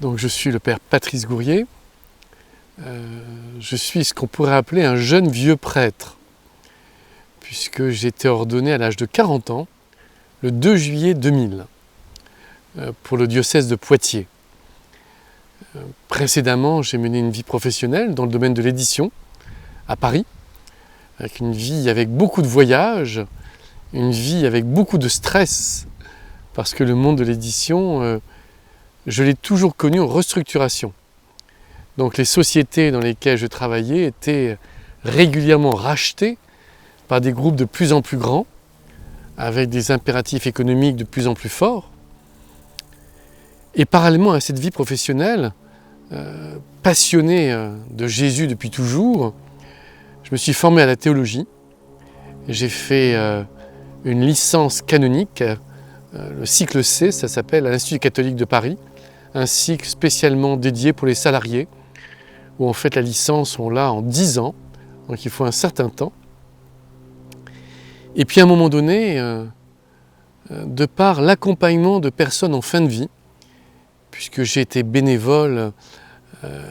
Donc je suis le père Patrice Gourrier. Je suis ce qu'on pourrait appeler un jeune vieux prêtre, puisque j'ai été ordonné à l'âge de 40 ans, le 2 juillet 2000, pour le diocèse de Poitiers. Précédemment, j'ai mené une vie professionnelle dans le domaine de l'édition, à Paris, avec une vie avec beaucoup de voyages, une vie avec beaucoup de stress, parce que le monde de l'édition, je l'ai toujours connu en restructuration. Donc les sociétés dans lesquelles je travaillais étaient régulièrement rachetées par des groupes de plus en plus grands, avec des impératifs économiques de plus en plus forts. Et parallèlement à cette vie professionnelle, passionné de Jésus depuis toujours, je me suis formé à la théologie. J'ai fait une licence canonique, le cycle C, ça s'appelle, à l'Institut catholique de Paris, un cycle spécialement dédié pour les salariés, où en fait la licence, on l'a en 10 ans, donc il faut un certain temps. Et puis à un moment donné, de par l'accompagnement de personnes en fin de vie, puisque j'ai été bénévole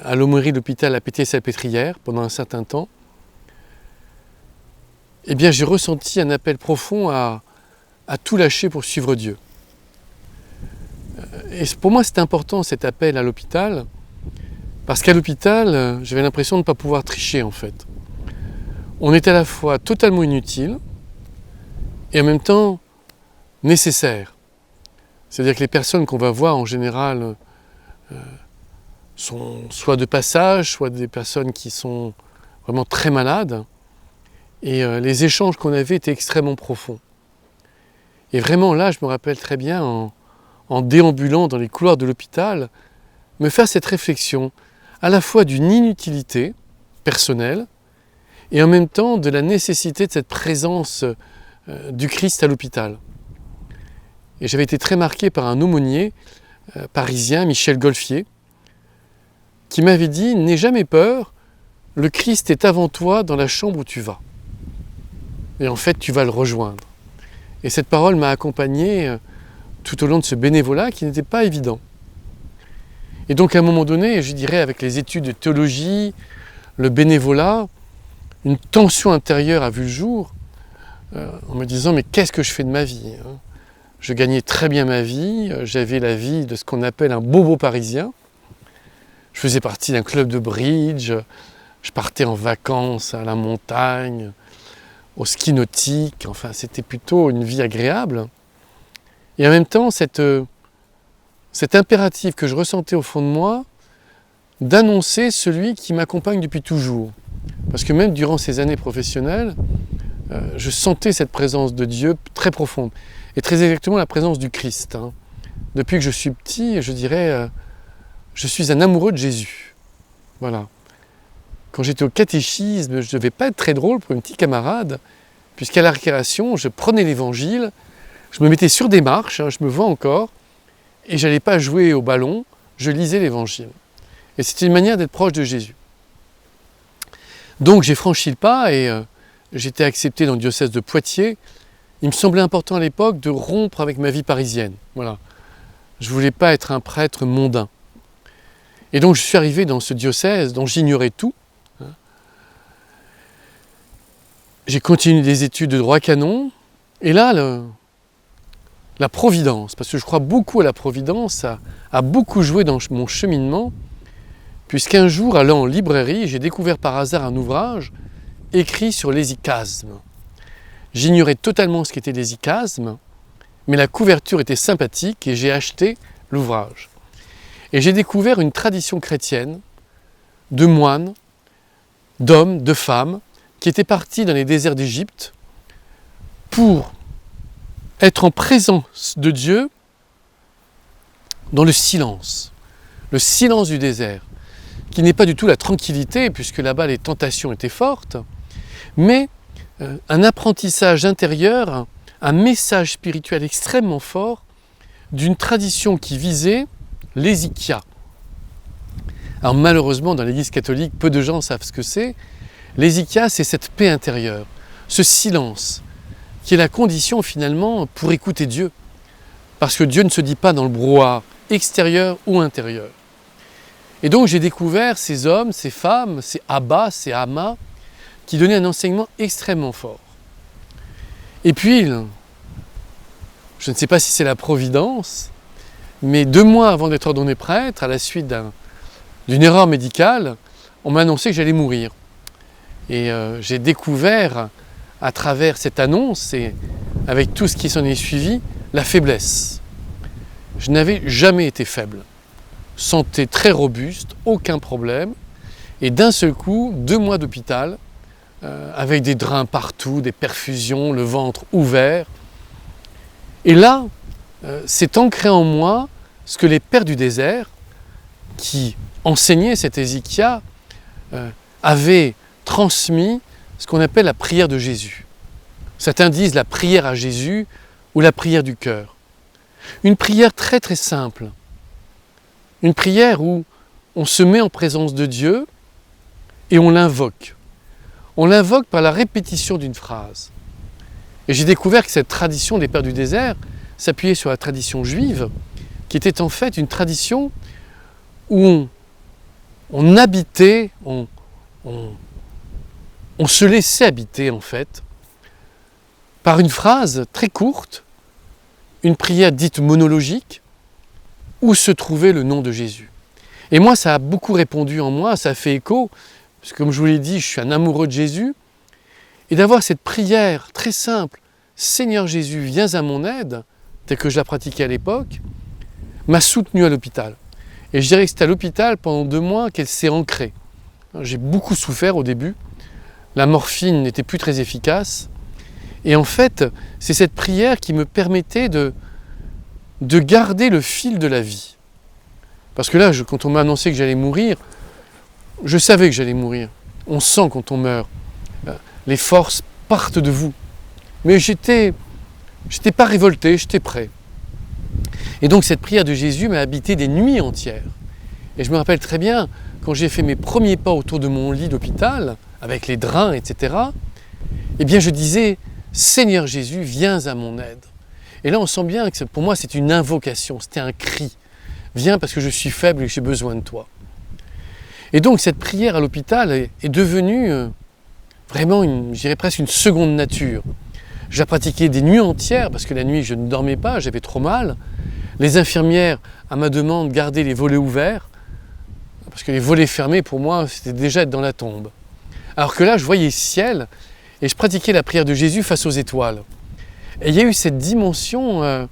à l'aumônerie de l'hôpital à Pétier-Salpêtrière pendant un certain temps, eh bien j'ai ressenti un appel profond à tout lâcher pour suivre Dieu. Et pour moi, c'est important cet appel à l'hôpital, parce qu'à l'hôpital, j'avais l'impression de ne pas pouvoir tricher en fait. On est à la fois totalement inutile et en même temps nécessaire. C'est-à-dire que les personnes qu'on va voir en général sont soit de passage, soit des personnes qui sont vraiment très malades. Et les échanges qu'on avait étaient extrêmement profonds. Et vraiment là, je me rappelle très bien, en déambulant dans les couloirs de l'hôpital, me faire cette réflexion à la fois d'une inutilité personnelle et en même temps de la nécessité de cette présence du Christ à l'hôpital. Et j'avais été très marqué par un aumônier parisien, Michel Golfier, qui m'avait dit « N'aie jamais peur, le Christ est avant toi dans la chambre où tu vas. Et en fait, tu vas le rejoindre. » Et cette parole m'a accompagné tout au long de ce bénévolat qui n'était pas évident. Et donc à un moment donné, je dirais avec les études de théologie, le bénévolat, une tension intérieure a vu le jour en me disant « Mais qu'est-ce que je fais de ma vie ?» Je gagnais très bien ma vie, j'avais la vie de ce qu'on appelle un bobo parisien. Je faisais partie d'un club de bridge, je partais en vacances à la montagne, au ski nautique, enfin c'était plutôt une vie agréable. Et en même temps, cet impératif que je ressentais au fond de moi, d'annoncer celui qui m'accompagne depuis toujours. Parce que même durant ces années professionnelles, je sentais cette présence de Dieu très profonde. Et très exactement la présence du Christ. Depuis que je suis petit, je dirais, je suis un amoureux de Jésus. Voilà. Quand j'étais au catéchisme, je ne devais pas être très drôle pour un petit camarade, puisqu'à la récréation, je prenais l'évangile, je me mettais sur des marches, je me vois encore, et je n'allais pas jouer au ballon, je lisais l'évangile. Et c'était une manière d'être proche de Jésus. Donc j'ai franchi le pas et j'étais accepté dans le diocèse de Poitiers. Il me semblait important à l'époque de rompre avec ma vie parisienne. Voilà. Je ne voulais pas être un prêtre mondain. Et donc je suis arrivé dans ce diocèse dont j'ignorais tout. J'ai continué des études de droit canon. Et là, la providence, parce que je crois beaucoup à la providence, a beaucoup joué dans mon cheminement, puisqu'un jour, allant en librairie, j'ai découvert par hasard un ouvrage écrit sur l'hésychasme. J'ignorais totalement ce qu'était l'hésychasme, mais la couverture était sympathique et j'ai acheté l'ouvrage. Et j'ai découvert une tradition chrétienne de moines, d'hommes, de femmes, qui étaient partis dans les déserts d'Égypte pour être en présence de Dieu dans le silence du désert, qui n'est pas du tout la tranquillité, puisque là-bas les tentations étaient fortes, mais un apprentissage intérieur, un message spirituel extrêmement fort d'une tradition qui visait l'hésychia. Alors malheureusement, dans l'Église catholique, peu de gens savent ce que c'est. L'hésychia, c'est cette paix intérieure, ce silence, qui est la condition finalement pour écouter Dieu. Parce que Dieu ne se dit pas dans le brouhaha extérieur ou intérieur. Et donc j'ai découvert ces hommes, ces femmes, ces Abba, ces Amma, qui donnaient un enseignement extrêmement fort. Et puis, je ne sais pas si c'est la providence, mais 2 mois avant d'être ordonné prêtre, à la suite d'une erreur médicale, on m'a annoncé que j'allais mourir. Et j'ai découvert, à travers cette annonce et avec tout ce qui s'en est suivi, la faiblesse. Je n'avais jamais été faible. Santé très robuste, aucun problème. Et d'un seul coup, 2 mois d'hôpital, avec des drains partout, des perfusions, le ventre ouvert. Et là, s'est ancré en moi ce que les pères du désert, qui enseignaient cet Ézéchias, avaient transmis, ce qu'on appelle la prière de Jésus. Certains disent la prière à Jésus ou la prière du cœur. Une prière très très simple. Une prière où on se met en présence de Dieu et on l'invoque. On l'invoque par la répétition d'une phrase. Et j'ai découvert que cette tradition des pères du désert s'appuyait sur la tradition juive, qui était en fait une tradition où on habitait, on se laissait habiter en fait, par une phrase très courte, une prière dite monologique, où se trouvait le nom de Jésus. Et moi, ça a beaucoup répondu en moi, ça a fait écho, parce que comme je vous l'ai dit, je suis un amoureux de Jésus, et d'avoir cette prière très simple, Seigneur Jésus, viens à mon aide, telle que je la pratiquais à l'époque, m'a soutenu à l'hôpital. Et je dirais que c'est à l'hôpital pendant 2 mois qu'elle s'est ancrée. J'ai beaucoup souffert au début, la morphine n'était plus très efficace, et en fait, c'est cette prière qui me permettait de garder le fil de la vie. Parce que là, quand on m'a annoncé que j'allais mourir, je savais que j'allais mourir. On sent quand on meurt. Les forces partent de vous. Mais j'étais pas révolté, j'étais prêt. Et donc cette prière de Jésus m'a habité des nuits entières. Et je me rappelle très bien, quand j'ai fait mes premiers pas autour de mon lit d'hôpital, avec les drains, etc., eh bien je disais, Seigneur Jésus, viens à mon aide. Et là on sent bien que pour moi c'est une invocation, c'était un cri. Viens parce que je suis faible et que j'ai besoin de toi. Et donc cette prière à l'hôpital est devenue vraiment, je dirais presque une seconde nature. Je la pratiquais des nuits entières parce que la nuit je ne dormais pas, j'avais trop mal. Les infirmières, à ma demande, gardaient les volets ouverts parce que les volets fermés pour moi c'était déjà être dans la tombe. Alors que là je voyais le ciel et je pratiquais la prière de Jésus face aux étoiles. Et il y a eu cette dimension,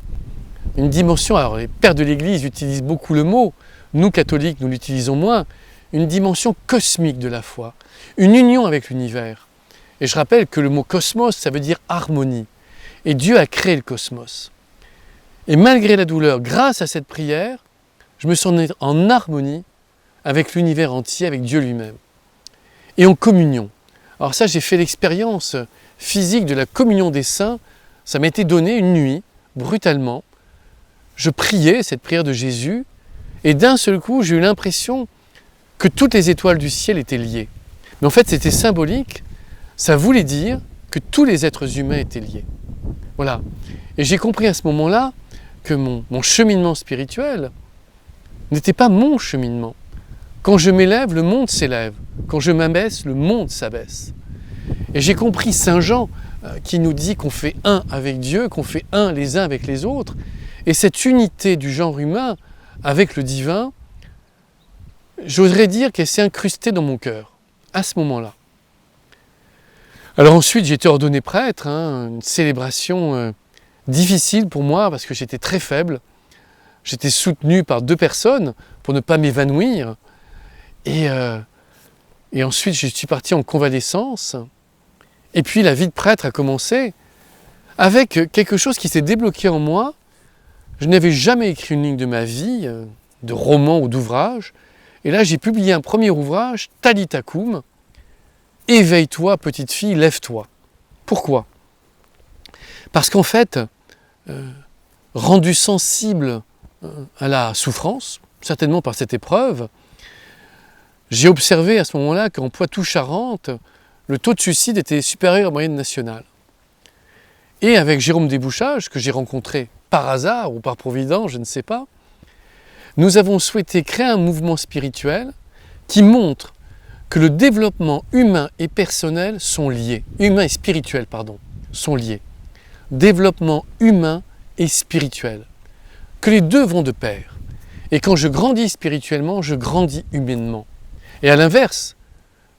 une dimension, alors les pères de l'Église utilisent beaucoup le mot, nous catholiques nous l'utilisons moins, une dimension cosmique de la foi, une union avec l'univers. Et je rappelle que le mot cosmos, ça veut dire harmonie. Et Dieu a créé le cosmos. Et malgré la douleur, grâce à cette prière, je me sens en harmonie avec l'univers entier, avec Dieu lui-même. Et en communion. Alors ça, j'ai fait l'expérience physique de la communion des saints. Ça m'a été donné une nuit, brutalement. Je priais cette prière de Jésus, et d'un seul coup, j'ai eu l'impression que toutes les étoiles du ciel étaient liées. Mais en fait, c'était symbolique. Ça voulait dire que tous les êtres humains étaient liés. Voilà. Et j'ai compris à ce moment-là que mon cheminement spirituel n'était pas mon cheminement. Quand je m'élève, le monde s'élève. Quand je m'abaisse, le monde s'abaisse. Et j'ai compris Saint Jean qui nous dit qu'on fait un avec Dieu, qu'on fait un les uns avec les autres. Et cette unité du genre humain avec le divin, j'oserais dire qu'elle s'est incrustée dans mon cœur, à ce moment-là. Alors ensuite, j'ai été ordonné prêtre, une célébration difficile pour moi parce que j'étais très faible. J'étais soutenu par 2 personnes pour ne pas m'évanouir. Et ensuite, je suis parti en convalescence. Et puis la vie de prêtre a commencé avec quelque chose qui s'est débloqué en moi. Je n'avais jamais écrit une ligne de ma vie, de roman ou d'ouvrage. Et là, j'ai publié un premier ouvrage, Talitha Koum, Éveille-toi, petite fille, lève-toi. Pourquoi ? Parce qu'en fait, rendu sensible à la souffrance, certainement par cette épreuve, j'ai observé à ce moment-là qu'en Poitou-Charentes, le taux de suicide était supérieur à la moyenne nationale. Et avec Jérôme Desbouchages, que j'ai rencontré par hasard ou par providence, je ne sais pas, nous avons souhaité créer un mouvement spirituel qui montre que le développement humain et personnel sont liés. Humain et spirituel, pardon, sont liés. Développement humain et spirituel. Que les deux vont de pair. Et quand je grandis spirituellement, je grandis humainement. Et à l'inverse,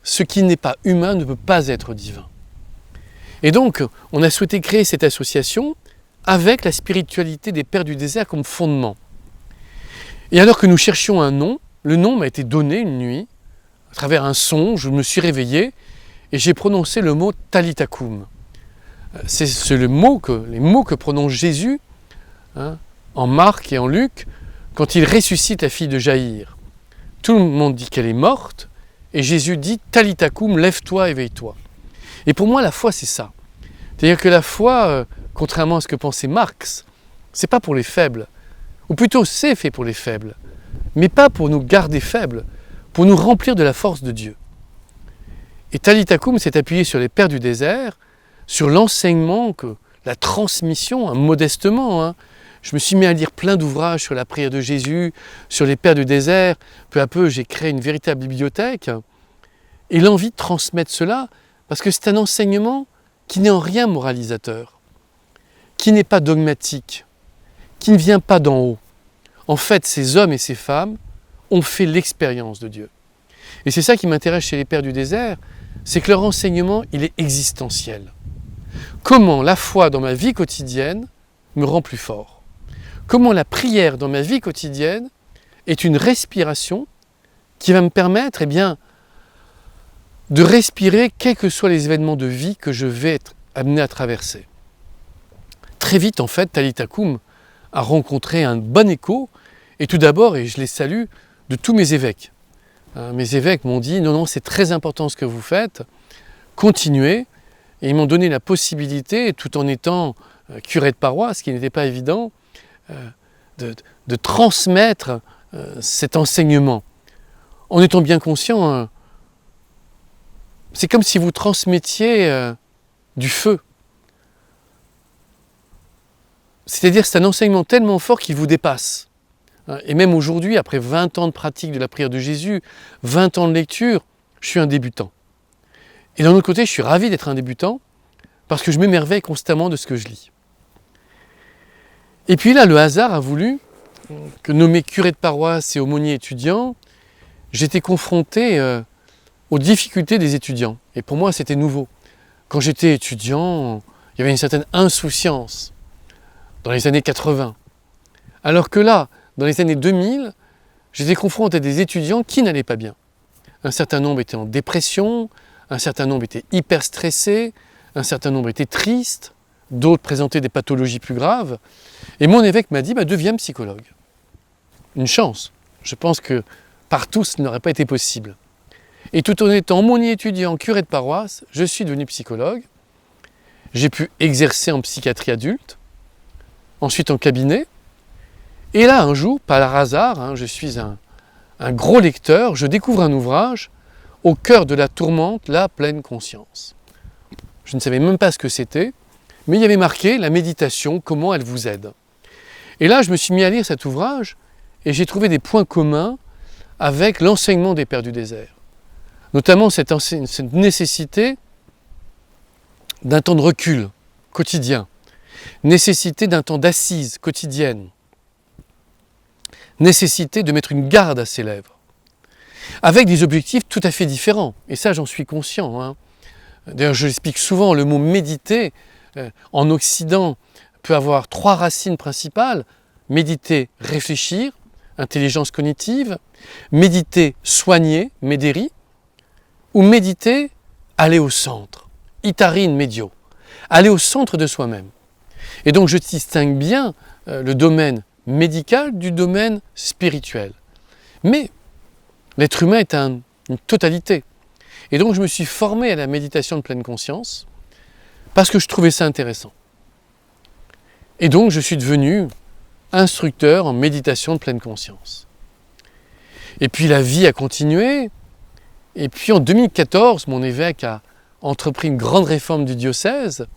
ce qui n'est pas humain ne peut pas être divin. Et donc, on a souhaité créer cette association avec la spiritualité des Pères du désert comme fondement. Et alors que nous cherchions un nom, le nom m'a été donné une nuit, à travers un son, je me suis réveillé et j'ai prononcé le mot Talitha Koum. C'est les mots que prononce Jésus en Marc et en Luc quand il ressuscite la fille de Jaïr. Tout le monde dit qu'elle est morte et Jésus dit Talitha Koum, lève-toi, éveille-toi. Et pour moi, la foi, c'est ça. C'est-à-dire que la foi, contrairement à ce que pensait Marx, c'est pas pour les faibles. Ou plutôt, c'est fait pour les faibles. Mais pas pour nous garder faibles, pour nous remplir de la force de Dieu. Et Talitha Koum s'est appuyé sur les Pères du désert, sur l'enseignement, la transmission, modestement. Je me suis mis à lire plein d'ouvrages sur la prière de Jésus, sur les Pères du désert. Peu à peu, j'ai créé une véritable bibliothèque. Et l'envie de transmettre cela, parce que c'est un enseignement qui n'est en rien moralisateur, qui n'est pas dogmatique, qui ne vient pas d'en haut. En fait, ces hommes et ces femmes ont fait l'expérience de Dieu. Et c'est ça qui m'intéresse chez les Pères du désert, c'est que leur enseignement, il est existentiel. Comment la foi dans ma vie quotidienne me rend plus fort? Comment la prière dans ma vie quotidienne est une respiration qui va me permettre, de respirer quels que soient les événements de vie que je vais être amené à traverser. Très vite, en fait, Talitha Koum a rencontré un bon écho, et tout d'abord, et je les salue, de tous mes évêques. Mes évêques m'ont dit, non, c'est très important ce que vous faites, continuez, et ils m'ont donné la possibilité, tout en étant curé de paroisse, ce qui n'était pas évident, de transmettre cet enseignement, en étant bien conscient. C'est comme si vous transmettiez du feu. C'est-à-dire c'est un enseignement tellement fort qu'il vous dépasse. Et même aujourd'hui, après 20 ans de pratique de la prière de Jésus, 20 ans de lecture, je suis un débutant. Et d'un autre côté, je suis ravi d'être un débutant parce que je m'émerveille constamment de ce que je lis. Et puis là, le hasard a voulu que, nommé curé de paroisse et aumônier étudiant, j'étais confronté aux difficultés des étudiants. Et pour moi, c'était nouveau. Quand j'étais étudiant, il y avait une certaine insouciance dans les années 80. Alors que là, dans les années 2000, j'étais confronté à des étudiants qui n'allaient pas bien. Un certain nombre étaient en dépression, un certain nombre étaient hyper stressés, un certain nombre étaient tristes, d'autres présentaient des pathologies plus graves. Et mon évêque m'a dit, deviens psychologue. Une chance. Je pense que partout, ce n'aurait pas été possible. Et tout en étant aumônier étudiant, curé de paroisse, je suis devenu psychologue. J'ai pu exercer en psychiatrie adulte, ensuite en cabinet. Et là, un jour, par hasard, je suis un gros lecteur, je découvre un ouvrage, Au cœur de la tourmente, la pleine conscience. Je ne savais même pas ce que c'était, mais il y avait marqué la méditation, comment elle vous aide. Et là, je me suis mis à lire cet ouvrage et j'ai trouvé des points communs avec l'enseignement des Pères du désert. Notamment cette nécessité d'un temps de recul quotidien, nécessité d'un temps d'assise quotidienne, nécessité de mettre une garde à ses lèvres, avec des objectifs tout à fait différents. Et ça, j'en suis conscient. D'ailleurs, je l'explique souvent, le mot méditer, en Occident, peut avoir 3 racines principales. Méditer, réfléchir, intelligence cognitive. Méditer, soigner, médéri. Ou méditer, aller au centre. Itarine medio. Aller au centre de soi-même. Et donc, je distingue bien le domaine médical du domaine spirituel. Mais l'être humain est une totalité. Et donc je me suis formé à la méditation de pleine conscience parce que je trouvais ça intéressant. Et donc je suis devenu instructeur en méditation de pleine conscience. Et puis la vie a continué. Et puis en 2014, mon évêque a entrepris une grande réforme du diocèse.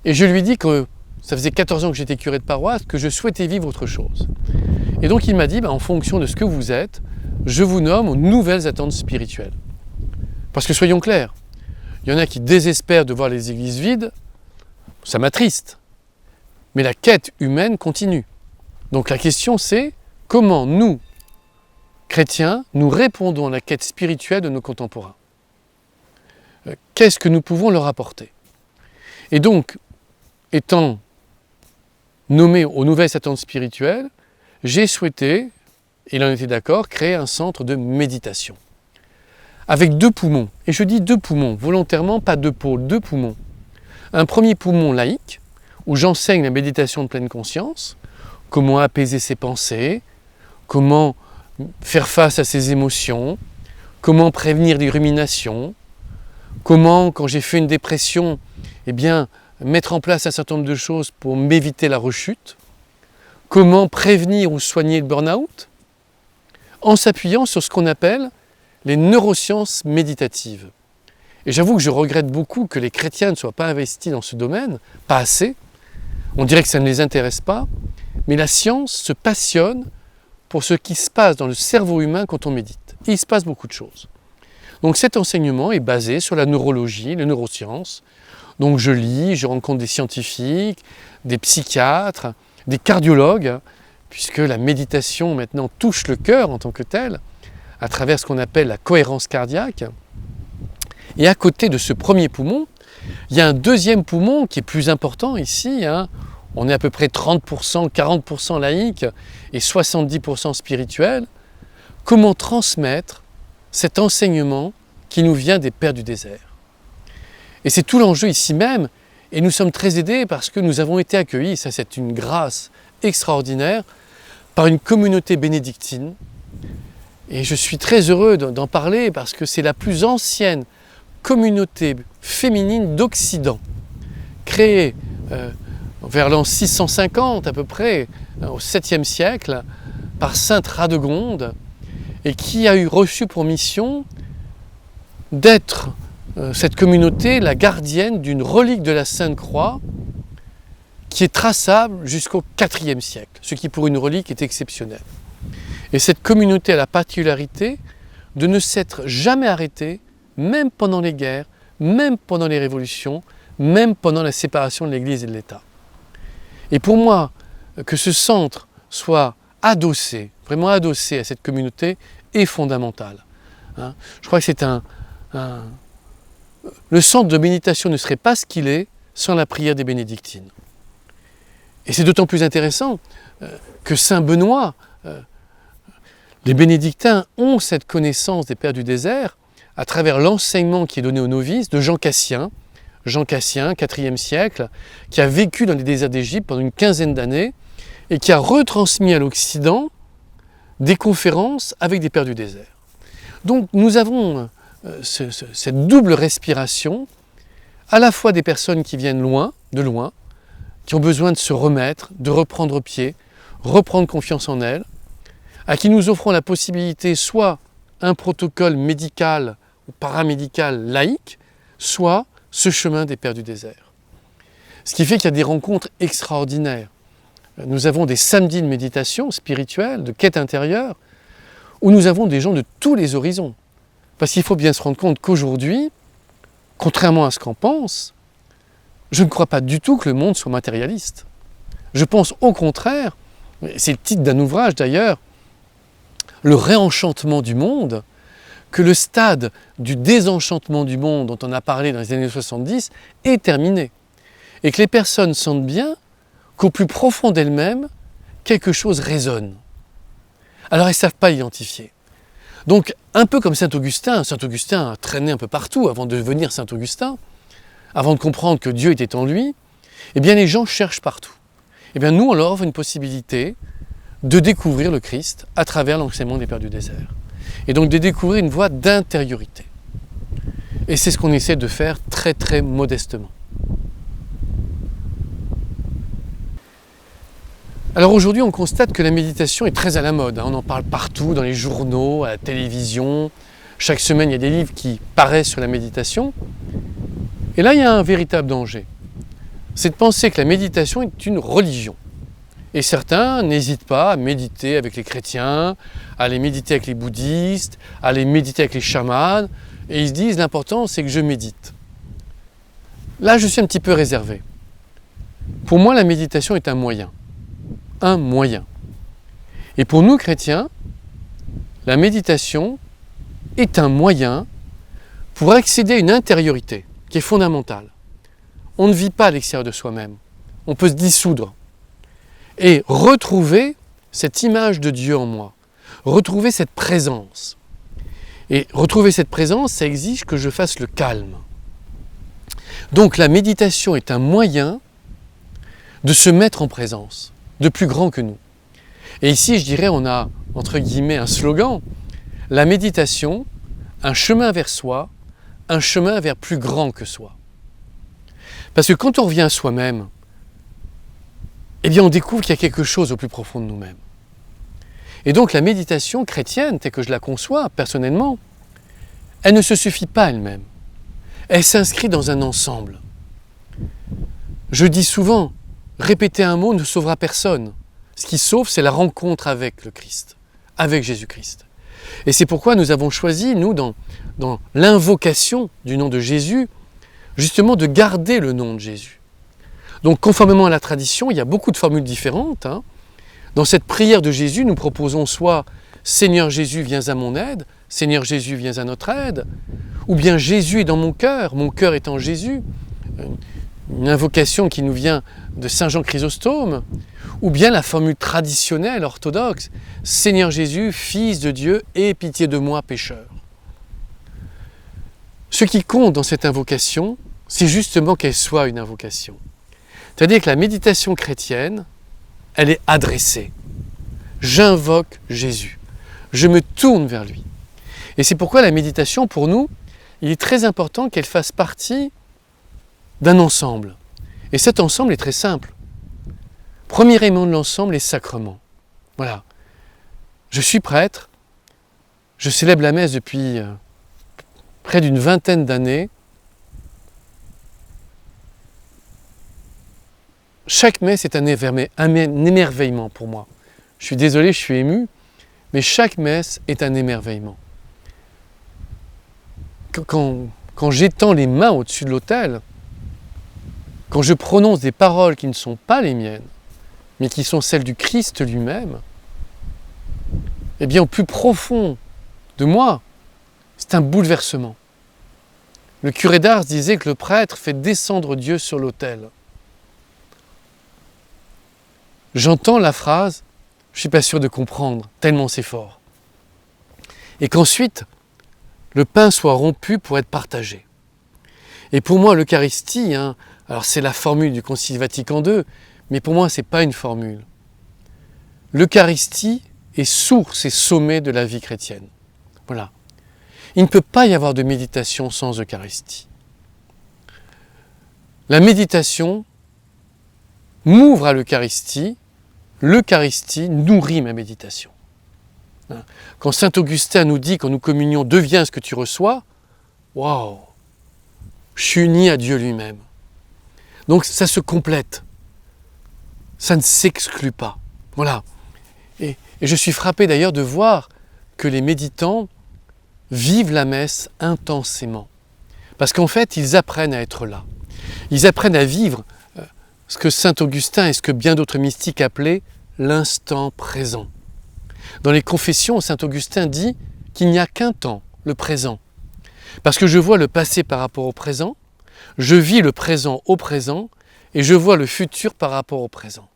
Et je lui dis que ça faisait 14 ans que j'étais curé de paroisse, que je souhaitais vivre autre chose. Et donc il m'a dit, en fonction de ce que vous êtes, je vous nomme aux nouvelles attentes spirituelles. Parce que soyons clairs, il y en a qui désespèrent de voir les églises vides, ça m'attriste. Mais la quête humaine continue. Donc la question c'est, comment nous, chrétiens, nous répondons à la quête spirituelle de nos contemporains? Qu'est-ce que nous pouvons leur apporter? Et donc, étant nommé aux nouvelles attentes spirituelles, j'ai souhaité, et il en était d'accord, créer un centre de méditation. Avec 2 poumons. Et je dis 2 poumons, volontairement, pas 2 pôles, 2 poumons. Un premier poumon laïque, où j'enseigne la méditation de pleine conscience, comment apaiser ses pensées, comment faire face à ses émotions, comment prévenir des ruminations, comment, quand j'ai fait une dépression, mettre en place un certain nombre de choses pour m'éviter la rechute, comment prévenir ou soigner le burn-out, en s'appuyant sur ce qu'on appelle les neurosciences méditatives. Et j'avoue que je regrette beaucoup que les chrétiens ne soient pas investis dans ce domaine, pas assez. On dirait que ça ne les intéresse pas, mais la science se passionne pour ce qui se passe dans le cerveau humain quand on médite. Et il se passe beaucoup de choses. Donc cet enseignement est basé sur la neurologie, les neurosciences. Donc je lis, je rencontre des scientifiques, des psychiatres, des cardiologues, puisque la méditation maintenant touche le cœur en tant que tel, à travers ce qu'on appelle la cohérence cardiaque. Et à côté de ce premier poumon, il y a un deuxième poumon qui est plus important ici. On est à peu près 30%, 40% laïque et 70% spirituel. Comment transmettre cet enseignement qui nous vient des Pères du désert? Et c'est tout l'enjeu ici même, et nous sommes très aidés parce que nous avons été accueillis, ça c'est une grâce extraordinaire, par une communauté bénédictine. Et je suis très heureux d'en parler parce que c'est la plus ancienne communauté féminine d'Occident, créée vers l'an 650 à peu près, au 7e siècle, par sainte Radegonde, et qui a eu reçu pour mission d'être cette communauté la gardienne d'une relique de la Sainte Croix qui est traçable jusqu'au IVe siècle, ce qui pour une relique est exceptionnel. Et cette communauté a la particularité de ne s'être jamais arrêtée, même pendant les guerres, même pendant les révolutions, même pendant la séparation de l'Église et de l'État. Et pour moi, que ce centre soit adossé, vraiment adossé à cette communauté, est fondamental. Je crois que c'est le centre de méditation ne serait pas ce qu'il est sans la prière des bénédictines. Et c'est d'autant plus intéressant que Saint Benoît, les bénédictins ont cette connaissance des Pères du désert à travers l'enseignement qui est donné aux novices de Jean Cassien, IVe siècle, qui a vécu dans les déserts d'Égypte pendant une quinzaine d'années et qui a retransmis à l'Occident des conférences avec des Pères du désert. Donc nous avons cette double respiration, à la fois des personnes qui viennent de loin, qui ont besoin de se remettre, de reprendre pied, reprendre confiance en elles, à qui nous offrons la possibilité soit un protocole médical ou paramédical laïque, soit ce chemin des Pères du désert. Ce qui fait qu'il y a des rencontres extraordinaires. Nous avons des samedis de méditation spirituelle, de quête intérieure, où nous avons des gens de tous les horizons. Parce qu'il faut bien se rendre compte qu'aujourd'hui, contrairement à ce qu'on pense, je ne crois pas du tout que le monde soit matérialiste. Je pense au contraire, c'est le titre d'un ouvrage d'ailleurs, le réenchantement du monde, que le stade du désenchantement du monde dont on a parlé dans les années 70 est terminé. Et que les personnes sentent bien qu'au plus profond d'elles-mêmes, quelque chose résonne. Alors elles ne savent pas identifier. Donc, un peu comme Saint-Augustin a traîné un peu partout avant de devenir Saint-Augustin, avant de comprendre que Dieu était en lui, eh bien les gens cherchent partout. Eh bien nous, on leur offre une possibilité de découvrir le Christ à travers l'enseignement des Pères du désert. Et donc de découvrir une voie d'intériorité. Et c'est ce qu'on essaie de faire très très modestement. Alors aujourd'hui, on constate que la méditation est très à la mode. On en parle partout, dans les journaux, à la télévision. Chaque semaine, il y a des livres qui paraissent sur la méditation. Et là, il y a un véritable danger. c'est de penser que la méditation est une religion. Et certains n'hésitent pas à méditer avec les chrétiens, à aller méditer avec les bouddhistes, à aller méditer avec les chamans, et ils se disent l'important c'est que je médite. Là je suis un petit peu réservé. Pour moi la méditation est un moyen. Un moyen. Et pour nous chrétiens, la méditation est un moyen pour accéder à une intériorité qui est fondamentale. On ne vit pas à l'extérieur de soi-même. On peut se dissoudre. Et retrouver cette image de Dieu en moi. Retrouver cette présence. Et retrouver cette présence, ça exige que je fasse le calme. Donc la méditation est un moyen de se mettre en présence, de plus grand que nous. Et ici, je dirais, on a, entre guillemets, un slogan. La méditation, un chemin vers soi, un chemin vers plus grand que soi. Parce que quand on revient à soi-même, eh bien on découvre qu'il y a quelque chose au plus profond de nous-mêmes. Et donc la méditation chrétienne, telle que je la conçois personnellement, elle ne se suffit pas elle-même. Elle s'inscrit dans un ensemble. Je dis souvent, répéter un mot ne sauvera personne. Ce qui sauve, c'est la rencontre avec le Christ, avec Jésus-Christ. Et c'est pourquoi nous avons choisi, nous, dans l'invocation du nom de Jésus, justement de garder le nom de Jésus. Donc, conformément à la tradition, il y a beaucoup de formules différentes. Dans cette prière de Jésus, nous proposons soit « Seigneur Jésus, viens à mon aide »,« Seigneur Jésus, viens à notre aide », ou bien « Jésus est dans mon cœur est en Jésus », une invocation qui nous vient de Saint Jean Chrysostome, ou bien la formule traditionnelle orthodoxe « Seigneur Jésus, Fils de Dieu, aie pitié de moi, pécheur ». Ce qui compte dans cette invocation, c'est justement qu'elle soit une invocation. C'est-à-dire que la méditation chrétienne, elle est adressée. J'invoque Jésus. Je me tourne vers lui. Et c'est pourquoi la méditation, pour nous, il est très important qu'elle fasse partie d'un ensemble. Et cet ensemble est très simple. Premier élément de l'ensemble, les sacrements. Voilà. Je suis prêtre, je célèbre la messe depuis près d'une vingtaine d'années. Chaque messe est un émerveillement pour moi. Je suis désolé, je suis ému, mais chaque messe est un émerveillement. Quand j'étends les mains au-dessus de l'autel, quand je prononce des paroles qui ne sont pas les miennes, mais qui sont celles du Christ lui-même, eh bien au plus profond de moi, c'est un bouleversement. Le curé d'Ars disait que le prêtre fait descendre Dieu sur l'autel. J'entends la phrase, je ne suis pas sûr de comprendre, tellement c'est fort. Et qu'ensuite, le pain soit rompu pour être partagé. Et pour moi, l'Eucharistie, alors c'est la formule du Concile Vatican II, mais pour moi, ce n'est pas une formule. L'Eucharistie est source et sommet de la vie chrétienne. Voilà. Il ne peut pas y avoir de méditation sans Eucharistie. La méditation m'ouvre à l'Eucharistie nourrit ma méditation. Quand saint Augustin nous dit qu'en nous communions, deviens ce que tu reçois, waouh, je suis uni à Dieu lui-même. Donc ça se complète, ça ne s'exclut pas. Voilà. Et je suis frappé d'ailleurs de voir que les méditants vivent la messe intensément. Parce qu'en fait, ils apprennent à être là. Ils apprennent à vivre ce que saint Augustin et ce que bien d'autres mystiques appelaient l'instant présent. Dans les confessions, saint Augustin dit qu'il n'y a qu'un temps, le présent. Parce que je vois le passé par rapport au présent, je vis le présent au présent et je vois le futur par rapport au présent.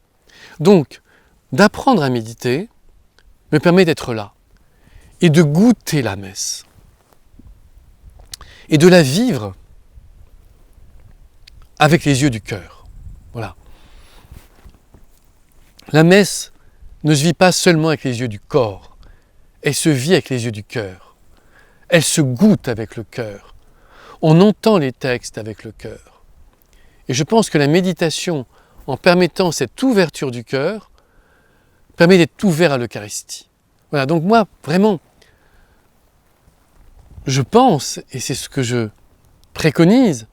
Donc, d'apprendre à méditer me permet d'être là et de goûter la messe et de la vivre avec les yeux du cœur. Voilà. La messe ne se vit pas seulement avec les yeux du corps, elle se vit avec les yeux du cœur. Elle se goûte avec le cœur. On entend les textes avec le cœur. Et je pense que la méditation, en permettant cette ouverture du cœur, permet d'être ouvert à l'Eucharistie. Voilà, donc moi, vraiment, je pense, et c'est ce que je préconise,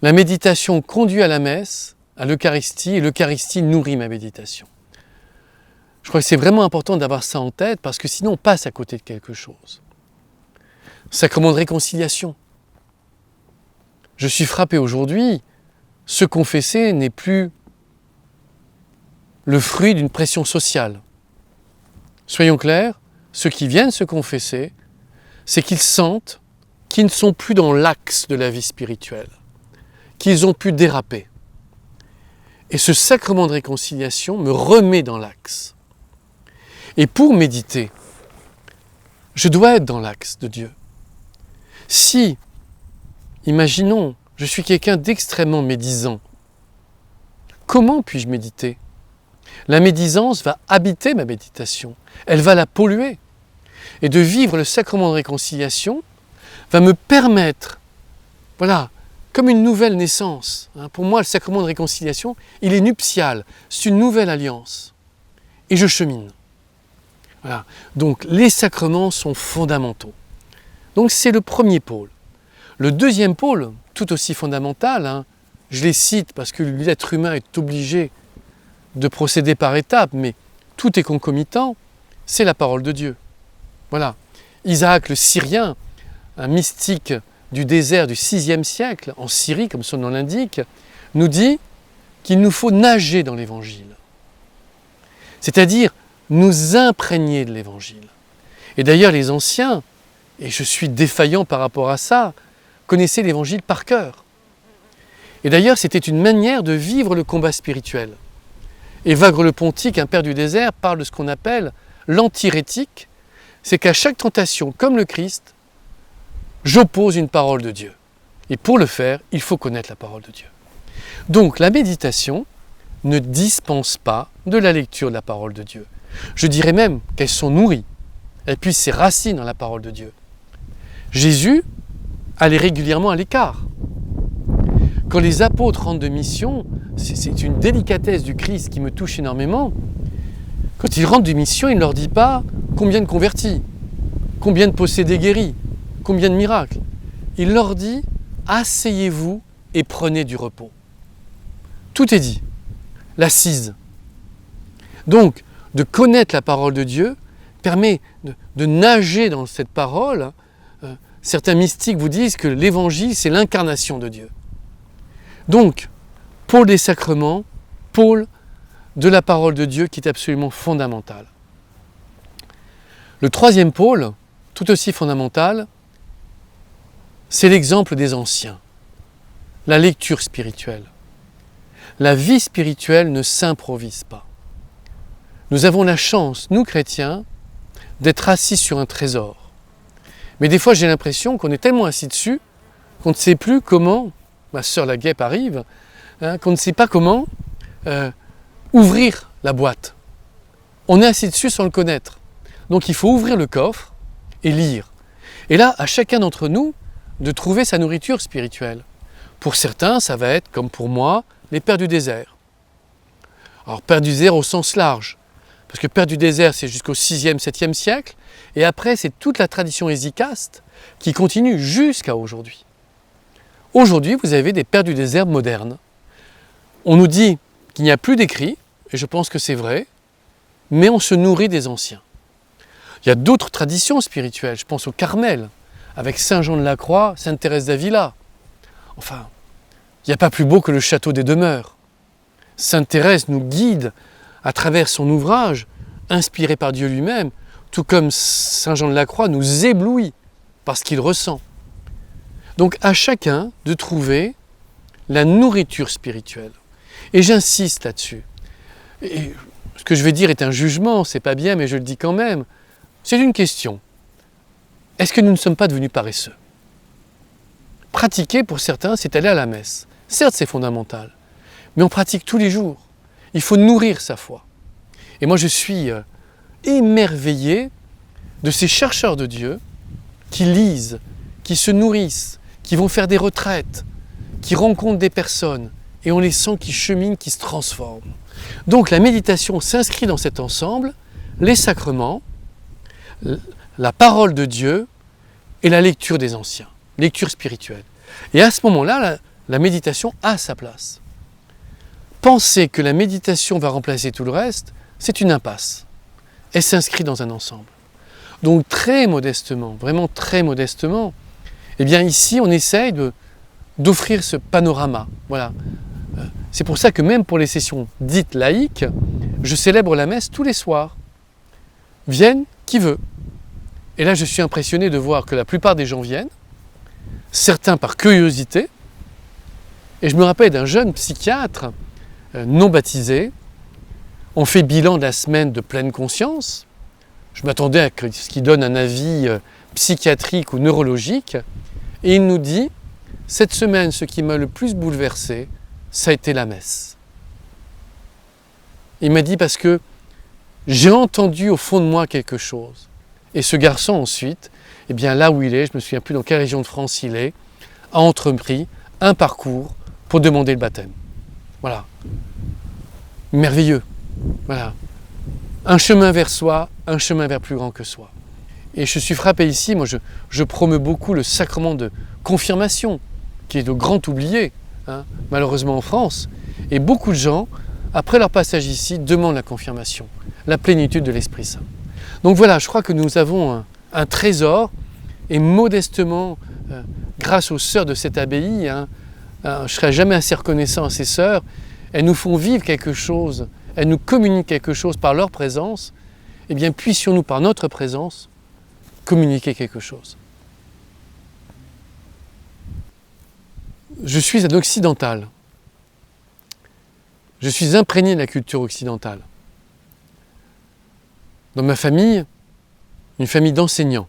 La méditation conduit à la messe, à l'Eucharistie, et l'Eucharistie nourrit ma méditation. Je crois que c'est vraiment important d'avoir ça en tête, parce que sinon on passe à côté de quelque chose. Sacrement de réconciliation. Je suis frappé aujourd'hui, se confesser n'est plus le fruit d'une pression sociale. Soyons clairs, ceux qui viennent se confesser, c'est qu'ils sentent qu'ils ne sont plus dans l'axe de la vie spirituelle, qu'ils ont pu déraper. Et ce sacrement de réconciliation me remet dans l'axe. Et pour méditer, je dois être dans l'axe de Dieu. Si, imaginons, je suis quelqu'un d'extrêmement médisant, comment puis-je méditer ? La médisance va habiter ma méditation, elle va la polluer. Et de vivre le sacrement de réconciliation va me permettre, voilà, comme une nouvelle naissance. Pour moi, le sacrement de réconciliation, il est nuptial, c'est une nouvelle alliance. Et je chemine. Voilà. Donc les sacrements sont fondamentaux. Donc c'est le premier pôle. Le deuxième pôle, tout aussi fondamental, je les cite parce que l'être humain est obligé de procéder par étapes, mais tout est concomitant, c'est la parole de Dieu. Voilà. Isaac le Syrien, un mystique du désert du VIe siècle, en Syrie, comme son nom l'indique, nous dit qu'il nous faut nager dans l'Évangile. C'est-à-dire nous imprégner de l'Évangile. Et d'ailleurs, les anciens, et je suis défaillant par rapport à ça, connaissaient l'Évangile par cœur. Et d'ailleurs, c'était une manière de vivre le combat spirituel. Évagre le Pontique, un père du désert, parle de ce qu'on appelle l'antirétique, c'est qu'à chaque tentation, comme le Christ, j'oppose une parole de Dieu. Et pour le faire, il faut connaître la parole de Dieu. Donc la méditation ne dispense pas de la lecture de la parole de Dieu. Je dirais même qu'elles sont nourries. Elles puissent ses racines dans la parole de Dieu. Jésus allait régulièrement à l'écart. Quand les apôtres rentrent de mission, c'est une délicatesse du Christ qui me touche énormément. Quand ils rentrent de mission, il ne leur dit pas combien de convertis, combien de possédés guéris, combien de miracles. Il leur dit asseyez-vous et prenez du repos. Tout est dit. L'assise. Donc, de connaître la parole de Dieu permet de nager dans cette parole. Certains mystiques vous disent que l'évangile, c'est l'incarnation de Dieu. Donc, pôle des sacrements, pôle de la parole de Dieu qui est absolument fondamental. Le troisième pôle, tout aussi fondamental, c'est l'exemple des anciens, la lecture spirituelle. La vie spirituelle ne s'improvise pas. Nous avons la chance, nous chrétiens, d'être assis sur un trésor. Mais des fois, j'ai l'impression qu'on est tellement assis dessus qu'on ne sait plus comment, ma sœur la guêpe arrive, qu'on ne sait pas comment ouvrir la boîte. On est assis dessus sans le connaître. Donc il faut ouvrir le coffre et lire. Et là, à chacun d'entre nous, de trouver sa nourriture spirituelle. Pour certains, ça va être, comme pour moi, les pères du désert. Alors, pères du désert au sens large. Parce que père du désert, c'est jusqu'au 6e, 7e siècle. Et après, c'est toute la tradition hésicaste qui continue jusqu'à aujourd'hui. Aujourd'hui, vous avez des pères du désert modernes. On nous dit qu'il n'y a plus d'écrits, et je pense que c'est vrai, mais on se nourrit des anciens. Il y a d'autres traditions spirituelles, je pense au Carmel, avec Saint Jean de la Croix, Sainte Thérèse d'Avila. Enfin, il n'y a pas plus beau que le château des demeures. Sainte Thérèse nous guide à travers son ouvrage, inspiré par Dieu lui-même, tout comme Saint Jean de la Croix nous éblouit par ce qu'il ressent. Donc à chacun de trouver la nourriture spirituelle. Et j'insiste là-dessus. Et ce que je vais dire est un jugement, c'est pas bien, mais je le dis quand même. C'est une question. Est-ce que nous ne sommes pas devenus paresseux ? Pratiquer, pour certains, c'est aller à la messe. Certes, c'est fondamental, mais on pratique tous les jours. Il faut nourrir sa foi. Et moi, je suis émerveillé de ces chercheurs de Dieu qui lisent, qui se nourrissent, qui vont faire des retraites, qui rencontrent des personnes, et on les sent qui cheminent, qui se transforment. Donc la méditation s'inscrit dans cet ensemble, les sacrements, la parole de Dieu et la lecture des anciens, lecture spirituelle. Et à ce moment-là, la méditation a sa place. Penser que la méditation va remplacer tout le reste, c'est une impasse. Elle s'inscrit dans un ensemble. Donc très modestement, vraiment très modestement, eh bien ici on essaye d'offrir ce panorama. Voilà. C'est pour ça que même pour les sessions dites laïques, je célèbre la messe tous les soirs. Vienne qui veut. Et là je suis impressionné de voir que la plupart des gens viennent, certains par curiosité, et je me rappelle d'un jeune psychiatre non baptisé. On fait bilan de la semaine de pleine conscience. Je m'attendais à ce qu'il donne un avis psychiatrique ou neurologique. Et il nous dit, cette semaine, ce qui m'a le plus bouleversé, ça a été la messe. Il m'a dit parce que j'ai entendu au fond de moi quelque chose. Et ce garçon ensuite, eh bien là où il est, je ne me souviens plus dans quelle région de France il est, a entrepris un parcours pour demander le baptême. Voilà. Merveilleux. Voilà. Un chemin vers soi, un chemin vers plus grand que soi. Et je suis frappé ici, moi je promeux beaucoup le sacrement de confirmation, qui est de grand oublié, hein, malheureusement en France. Et beaucoup de gens, après leur passage ici, demandent la confirmation, la plénitude de l'Esprit Saint. Donc voilà, je crois que nous avons un trésor, et modestement, grâce aux sœurs de cette abbaye, hein, je ne serai jamais assez reconnaissant à ces sœurs, elles nous font vivre quelque chose, elles nous communiquent quelque chose par leur présence, eh bien puissions-nous par notre présence communiquer quelque chose. Je suis un occidental. Je suis imprégné de la culture occidentale. Dans ma famille, une famille d'enseignants.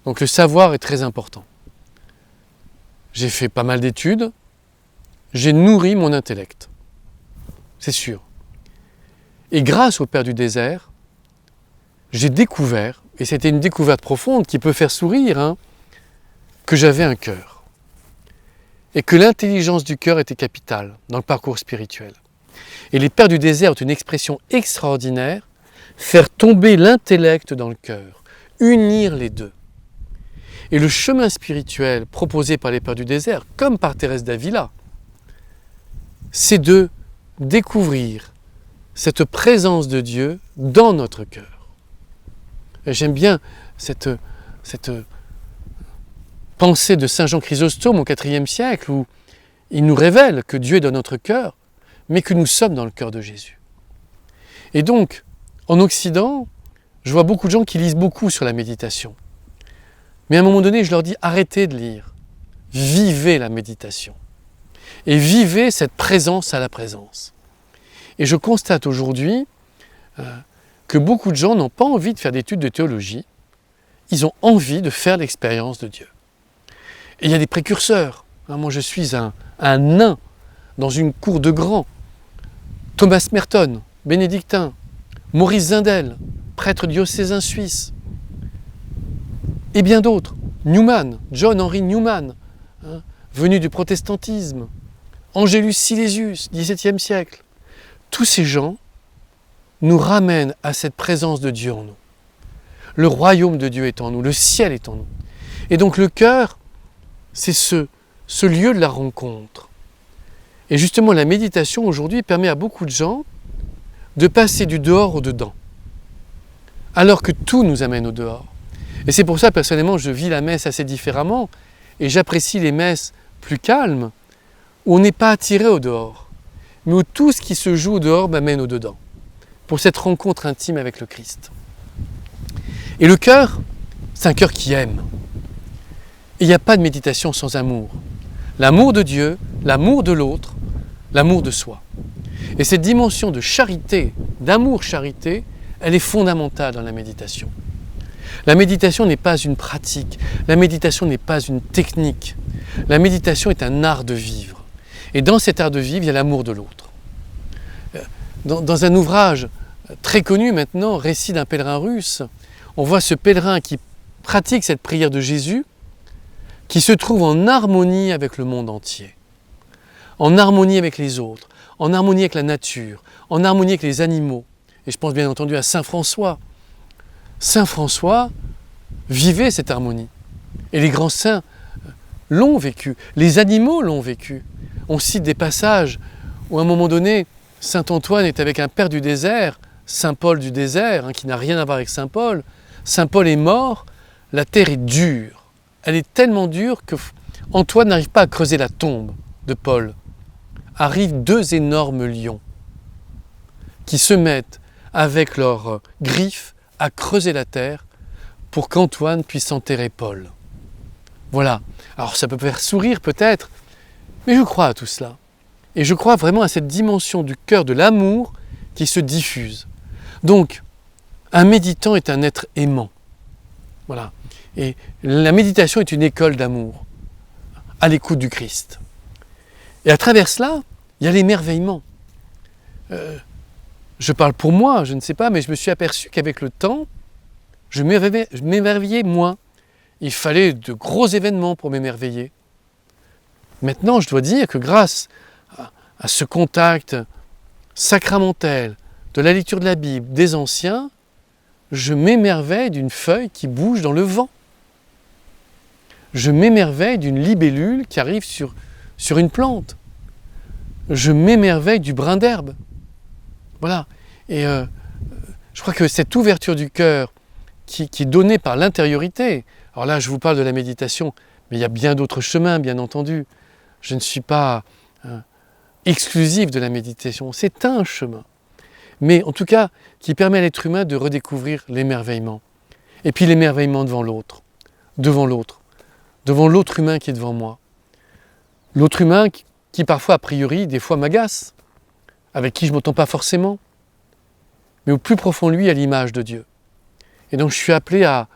Donc le savoir est très important. J'ai fait pas mal d'études, j'ai nourri mon intellect. C'est sûr. Et grâce au Père du désert, j'ai découvert, et c'était une découverte profonde qui peut faire sourire, hein, que j'avais un cœur. Et que l'intelligence du cœur était capitale dans le parcours spirituel. Et les Pères du désert ont une expression extraordinaire, faire tomber l'intellect dans le cœur, unir les deux. Et le chemin spirituel proposé par les Pères du désert, comme par Thérèse d'Avila, c'est de découvrir cette présence de Dieu dans notre cœur. Et j'aime bien cette pensée de Saint Jean Chrysostome au IVe siècle où il nous révèle que Dieu est dans notre cœur, mais que nous sommes dans le cœur de Jésus. Et donc, en Occident, je vois beaucoup de gens qui lisent beaucoup sur la méditation. Mais à un moment donné, je leur dis, arrêtez de lire. Vivez la méditation. Et vivez cette présence à la présence. Et je constate aujourd'hui que beaucoup de gens n'ont pas envie de faire d'études de théologie. Ils ont envie de faire l'expérience de Dieu. Et il y a des précurseurs. Moi, je suis un nain dans une cour de grands. Thomas Merton, bénédictin. Maurice Zindel, prêtre diocésain suisse. Et bien d'autres. Newman, John Henry Newman, hein, venu du protestantisme. Angelus Silesius, XVIIe siècle. Tous ces gens nous ramènent à cette présence de Dieu en nous. Le royaume de Dieu est en nous, le ciel est en nous. Et donc le cœur, c'est ce lieu de la rencontre. Et justement, la méditation aujourd'hui permet à beaucoup de gens de passer du dehors au dedans, alors que tout nous amène au dehors. Et c'est pour ça, personnellement, je vis la messe assez différemment, et j'apprécie les messes plus calmes, où on n'est pas attiré au dehors, mais où tout ce qui se joue au dehors m'amène au dedans, pour cette rencontre intime avec le Christ. Et le cœur, c'est un cœur qui aime. Et il n'y a pas de méditation sans amour. L'amour de Dieu, l'amour de l'autre, l'amour de soi. Et cette dimension de charité, d'amour-charité, elle est fondamentale dans la méditation. La méditation n'est pas une pratique, la méditation n'est pas une technique. La méditation est un art de vivre. Et dans cet art de vivre, il y a l'amour de l'autre. Dans un ouvrage très connu maintenant, Récit d'un pèlerin russe, on voit ce pèlerin qui pratique cette prière de Jésus, qui se trouve en harmonie avec le monde entier, en harmonie avec les autres, en harmonie avec la nature, en harmonie avec les animaux. Et je pense bien entendu à Saint François. Saint François vivait cette harmonie. Et les grands saints l'ont vécu, les animaux l'ont vécu. On cite des passages où à un moment donné, Saint Antoine est avec un père du désert, Saint Paul du désert, qui n'a rien à voir avec Saint Paul. Saint Paul est mort, la terre est dure. Elle est tellement dure que Antoine n'arrive pas à creuser la tombe de Paul. Arrivent deux énormes lions qui se mettent avec leurs griffes à creuser la terre pour qu'Antoine puisse enterrer Paul. Voilà. Alors ça peut faire sourire peut-être, mais je crois à tout cela. Et je crois vraiment à cette dimension du cœur de l'amour qui se diffuse. Donc, un méditant est un être aimant. Voilà. Et la méditation est une école d'amour, à l'écoute du Christ. Et à travers cela, il y a l'émerveillement. Je parle pour moi, je ne sais pas, mais je me suis aperçu qu'avec le temps, je m'émerveillais moins. Il fallait de gros événements pour m'émerveiller. Maintenant, je dois dire que grâce à ce contact sacramentel de la lecture de la Bible, des anciens, je m'émerveille d'une feuille qui bouge dans le vent. Je m'émerveille d'une libellule qui arrive sur une plante. Je m'émerveille du brin d'herbe. Voilà. Et je crois que cette ouverture du cœur qui est donnée par l'intériorité, alors là je vous parle de la méditation, mais il y a bien d'autres chemins, bien entendu. Je ne suis pas exclusif de la méditation, c'est un chemin. Mais en tout cas, qui permet à l'être humain de redécouvrir l'émerveillement. Et puis l'émerveillement devant l'autre, devant l'autre humain qui est devant moi. L'autre humain qui parfois, a priori, des fois m'agace, avec qui je ne m'entends pas forcément, mais au plus profond de lui, à l'image de Dieu. Et donc je suis appelé à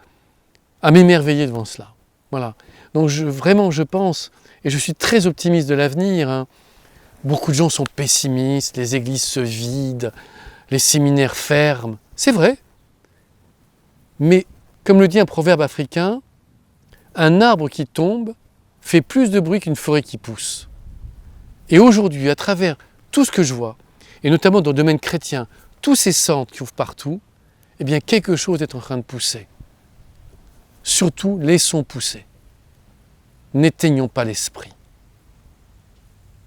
m'émerveiller devant cela. Voilà. Donc vraiment, je pense, et je suis très optimiste de l'avenir. Beaucoup de gens sont pessimistes, les églises se vident, les séminaires ferment. C'est vrai. Mais, comme le dit un proverbe africain, un arbre qui tombe fait plus de bruit qu'une forêt qui pousse. Et aujourd'hui, à travers tout ce que je vois, et notamment dans le domaine chrétien, tous ces centres qui ouvrent partout, eh bien quelque chose est en train de pousser. Surtout, laissons pousser. N'éteignons pas l'esprit.